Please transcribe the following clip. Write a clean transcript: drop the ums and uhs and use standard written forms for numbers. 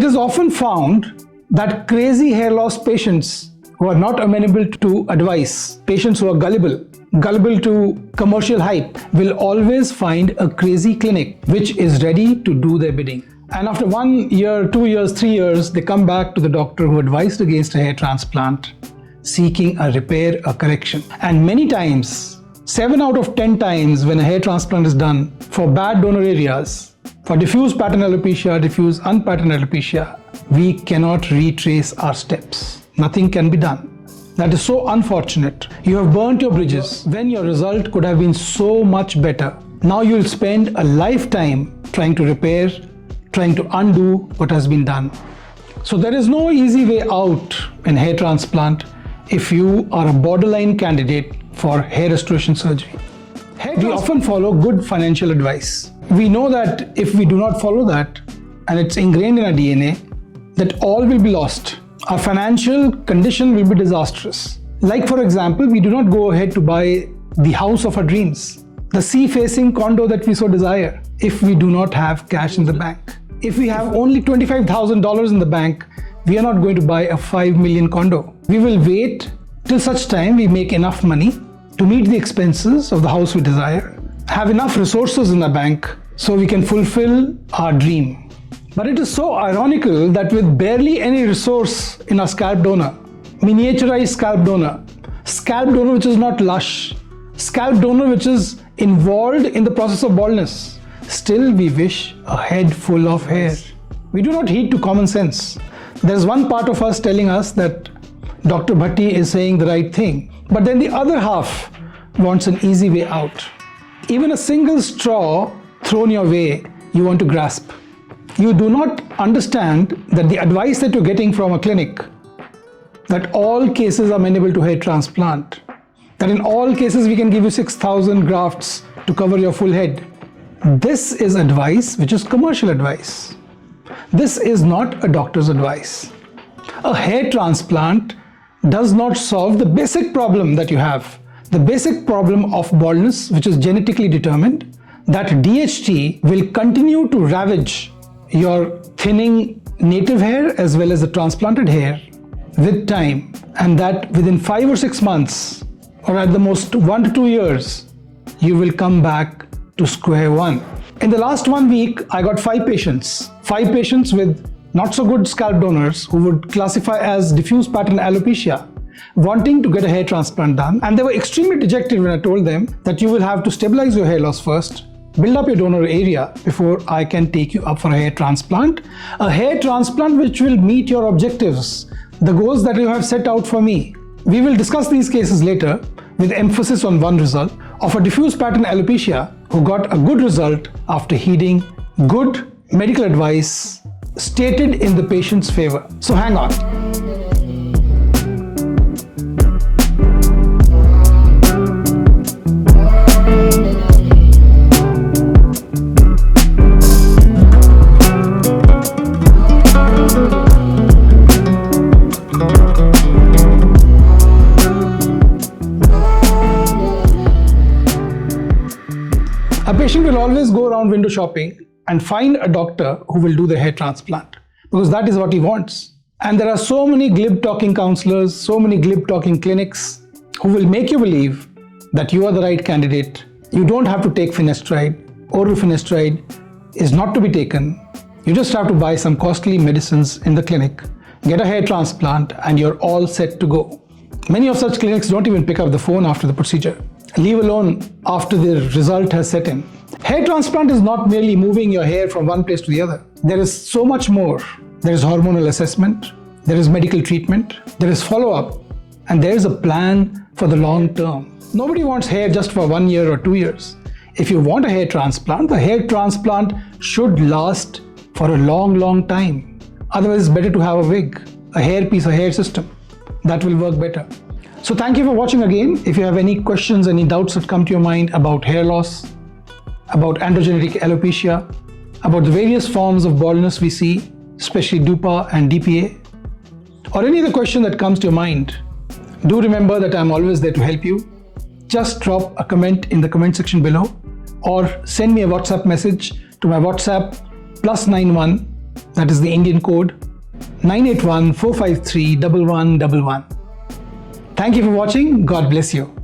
is often found that crazy hair loss patients who are not amenable to advice, patients who are gullible to commercial hype, will always find a crazy clinic which is ready to do their bidding. And after 1 year, 2 years, 3 years, they come back to the doctor who advised against a hair transplant, seeking a repair, a correction. And many times, 7 out of 10 times when a hair transplant is done for bad donor areas, for diffuse pattern alopecia, diffuse unpatterned alopecia, we cannot retrace our steps. Nothing can be done. That is so unfortunate. You have burnt your bridges when your result could have been so much better. Now you will spend a lifetime trying to repair, trying to undo what has been done. So there is no easy way out in hair transplant if you are a borderline candidate for hair restoration surgery. We often follow good financial advice. We know that if we do not follow that, and it's ingrained in our DNA, that all will be lost. Our financial condition will be disastrous. Like for example, we do not go ahead to buy the house of our dreams, the sea-facing condo that we so desire, if we do not have cash in the bank. If we have only $25,000 in the bank, we are not going to buy a 5 million condo. We will wait till such time we make enough money to meet the expenses of the house we desire, have enough resources in the bank so we can fulfill our dream. But it is so ironical that with barely any resource in our scalp donor, miniaturized scalp donor which is not lush, scalp donor which is involved in the process of baldness, still we wish a head full of hair. We do not heed to common sense. There's one part of us telling us that Dr. Bhatti is saying the right thing, but then the other half wants an easy way out. Even a single straw thrown your way, you want to grasp. You do not understand that the advice that you're getting from a clinic, that all cases are amenable to hair transplant, that in all cases we can give you 6,000 grafts to cover your full head. This is advice which is commercial advice. This is not a doctor's advice. A hair transplant does not solve the basic problem that you have, the basic problem of baldness, which is genetically determined, that DHT will continue to ravage your thinning native hair as well as the transplanted hair with time, and that within 5 or 6 months, or at the most 1 to 2 years, you will come back to square one. In the last 1 week, I got 5 patients with not so good scalp donors who would classify as diffuse pattern alopecia, wanting to get a hair transplant done, and they were extremely dejected when I told them that you will have to stabilize your hair loss first, build up your donor area before I can take you up for a hair transplant which will meet your objectives, the goals that you have set out for me. We will discuss these cases later with emphasis on one result of a diffuse pattern alopecia who got a good result after heeding good medical advice stated in the patient's favor. So hang on. A patient will always go around window shopping and find a doctor who will do the hair transplant because that is what he wants. And there are so many glib-talking counselors, so many glib-talking clinics who will make you believe that you are the right candidate. You don't have to take Finasteride. Oral Finasteride is not to be taken. You just have to buy some costly medicines in the clinic, get a hair transplant, and you're all set to go. Many of such clinics don't even pick up the phone after the procedure, leave alone after the result has set in. Hair transplant is not merely moving your hair from one place to the other. There is so much more. There is hormonal assessment, there is medical treatment, there is follow-up, and there is a plan for the long term. Nobody wants hair just for 1 year or 2 years. If you want a hair transplant, the hair transplant should last for a long time. Otherwise, it's better to have a wig, a hairpiece, a hair system. That will work better. So thank you for watching again. If you have any questions, any doubts that come to your mind about hair loss, about androgenetic alopecia, about the various forms of baldness we see, especially DUPA and DPA, or any other question that comes to your mind, do remember that I'm always there to help you. Just drop a comment in the comment section below or send me a WhatsApp message to my WhatsApp +91 That is the Indian code 981-453-1111. Thank you for watching. God bless you.